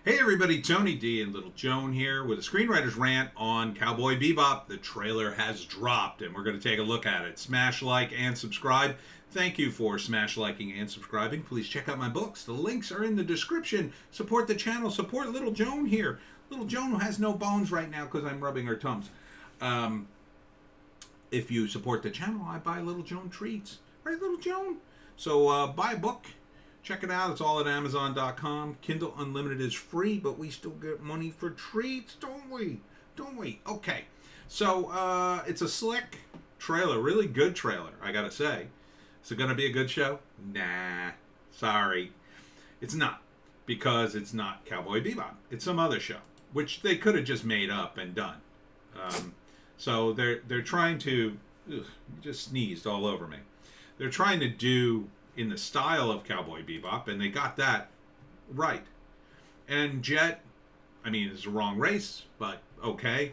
Hey everybody, Tony D and Little Joan here with a Screenwriter's Rant on Cowboy Beebop. The trailer has dropped and we're going to take a look at it. Smash like and subscribe. Thank you for smash liking and subscribing. Please check out my books. The links are in the description. Support the channel. Support Little Joan here. Little Joan has no bones right now because I'm rubbing her tums. If you support the channel, I buy Little Joan treats. Right, Little Joan? So buy a book. Check it out. It's all at Amazon.com. Kindle Unlimited is free, but we still get money for treats, don't we? Don't we? Okay. So it's a slick trailer. Really good trailer, I gotta say. Is it going to be a good show? Nah. Sorry. It's not. Because it's not Cowboy Bebop. It's some other show, which they could have just made up and done. So they're trying to... Ugh, you just sneezed all over me. They're trying to do in the style of Cowboy Bebop, and they got that right. And Jet, I mean, it's the wrong race, but okay.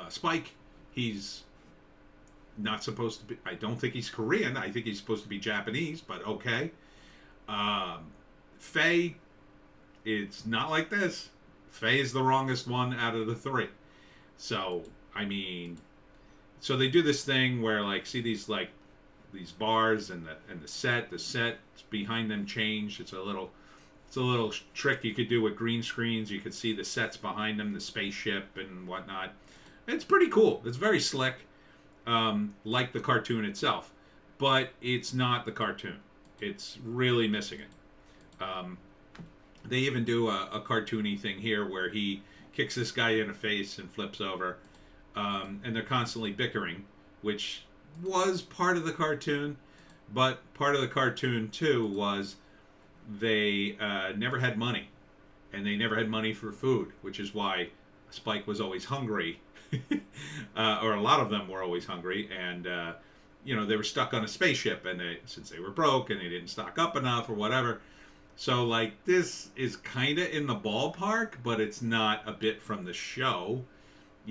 Spike, he's not supposed to be, I don't think he's Korean. I think he's supposed to be Japanese, but okay. Faye, it's not like this. Faye is the wrongest one out of the three. So, I mean... So they do this thing where, like, see these bars and the set behind them change. It's a little trick you could do with green screens. You could see the sets behind them, the spaceship and whatnot. It's pretty cool. It's very slick, like the cartoon itself, but it's not the cartoon. It's really missing it. They even do a cartoony thing here where he kicks this guy in the face and flips over. And they're constantly bickering, which was part of the cartoon, but part of the cartoon too was they never had money, and they never had money for food, which is why Spike was always hungry, or a lot of them were always hungry, and they were stuck on a spaceship, and since they were broke and they didn't stock up enough or whatever. So like this is kind of in the ballpark, but it's not a bit from the show.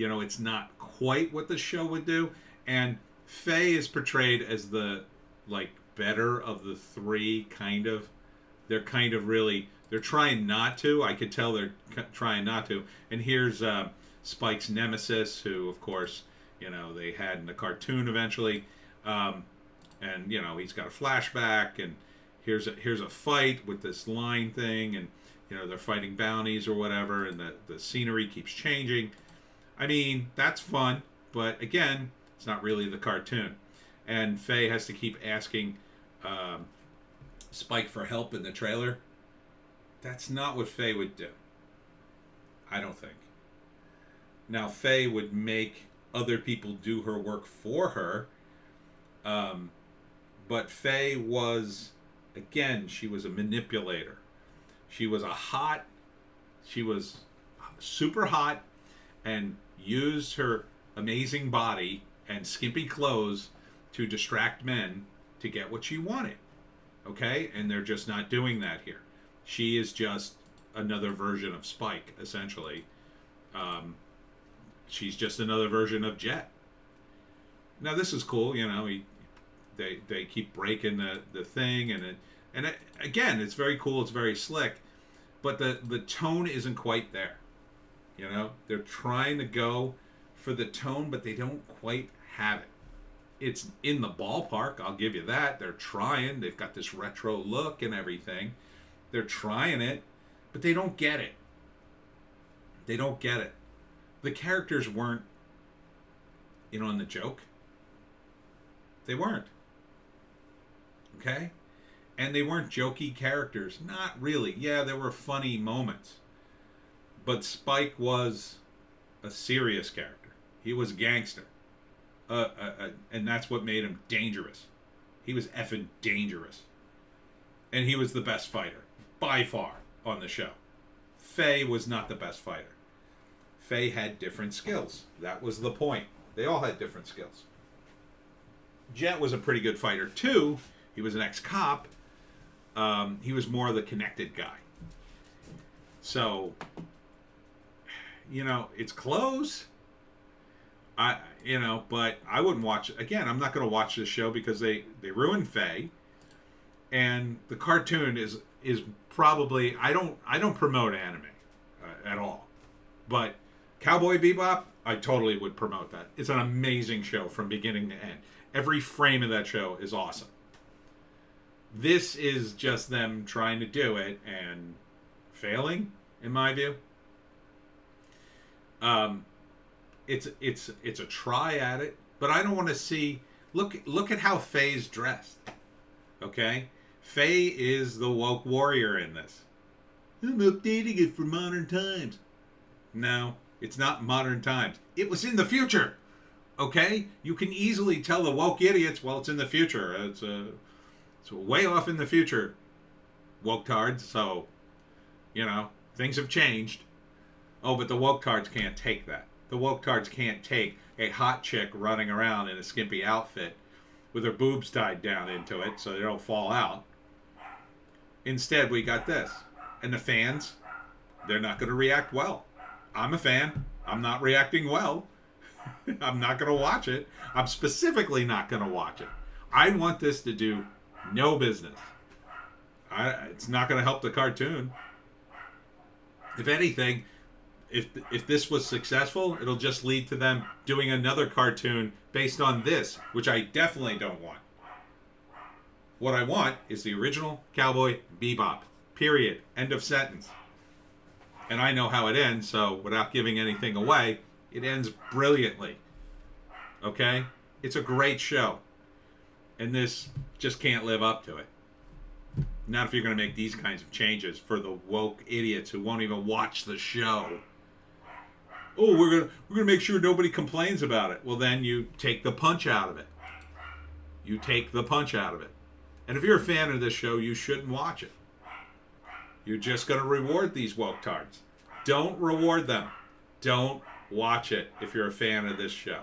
It's not quite what the show would do. And Faye is portrayed as the, better of the three, kind of. They're kind of really... They're trying not to. I could tell they're trying not to. And here's Spike's nemesis, who, of course, they had in the cartoon eventually. And, he's got a flashback. And here's a fight with this line thing. And, they're fighting bounties or whatever. And the scenery keeps changing. I mean, that's fun, but again, it's not really the cartoon. And Faye has to keep asking Spike for help in the trailer. That's not what Faye would do. I don't think. Now, Faye would make other people do her work for her. But Faye was, again, she was a manipulator. She was super hot and used her amazing body and skimpy clothes to distract men to get what she wanted. Okay? And they're just not doing that here. She is just another version of Spike, essentially. She's just another version of Jet. Now, this is cool, they keep breaking the thing, and again, it's very cool, it's very slick, but the tone isn't quite there. They're trying to go for the tone, but they don't quite have it. It's in the ballpark, I'll give you that. They're trying. They've got this retro look and everything. They're trying it, but they don't get it. They don't get it. The characters weren't in on the joke. They weren't. Okay? And they weren't jokey characters. Not really. Yeah, there were funny moments. But Spike was a serious character. He was a gangster. And that's what made him dangerous. He was effing dangerous. And he was the best fighter, by far, on the show. Faye was not the best fighter. Faye had different skills. That was the point. They all had different skills. Jet was a pretty good fighter, too. He was an ex-cop. He was more the connected guy. So... it's close. But I wouldn't watch it. Again, I'm not going to watch this show because they ruined Faye. and the cartoon is probably I don't promote anime at all, but Cowboy Bebop I totally would promote that. It's an amazing show from beginning to end. Every frame of that show is awesome. This is just them trying to do it and failing, in my view. It's a try at it, but I don't want to see. Look at how Faye's dressed. Okay, Faye is the woke warrior in this. I'm updating it for modern times. No, it's not modern times. It was in the future. Okay, you can easily tell the woke idiots, well, it's in the future. It's way off in the future, woke tards. So, things have changed. Oh, but the woke tards can't take that. The woke tards can't take a hot chick running around in a skimpy outfit with her boobs tied down into it so they don't fall out. Instead, we got this. And the fans, they're not going to react well. I'm a fan. I'm not reacting well. I'm not going to watch it. I'm specifically not going to watch it. I want this to do no business. It's not going to help the cartoon. If anything, if this was successful, it'll just lead to them doing another cartoon based on this, which I definitely don't want. What I want is the original Cowboy Bebop. Period. End of sentence. And I know how it ends, so without giving anything away, it ends brilliantly. Okay? It's a great show. And this just can't live up to it. Not if you're going to make these kinds of changes for the woke idiots who won't even watch the show. Oh, we're gonna make sure nobody complains about it. Well, then you take the punch out of it. You take the punch out of it. And if you're a fan of this show, you shouldn't watch it. You're just going to reward these woke tards. Don't reward them. Don't watch it if you're a fan of this show.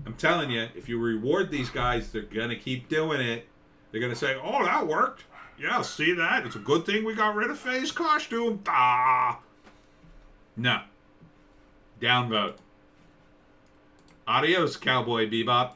I'm telling you, if you reward these guys, they're going to keep doing it. They're going to say, oh, that worked. Yeah, see that? It's a good thing we got rid of Faye's costume. Ah. No. Downvote. Adios, Cowboy Bebop.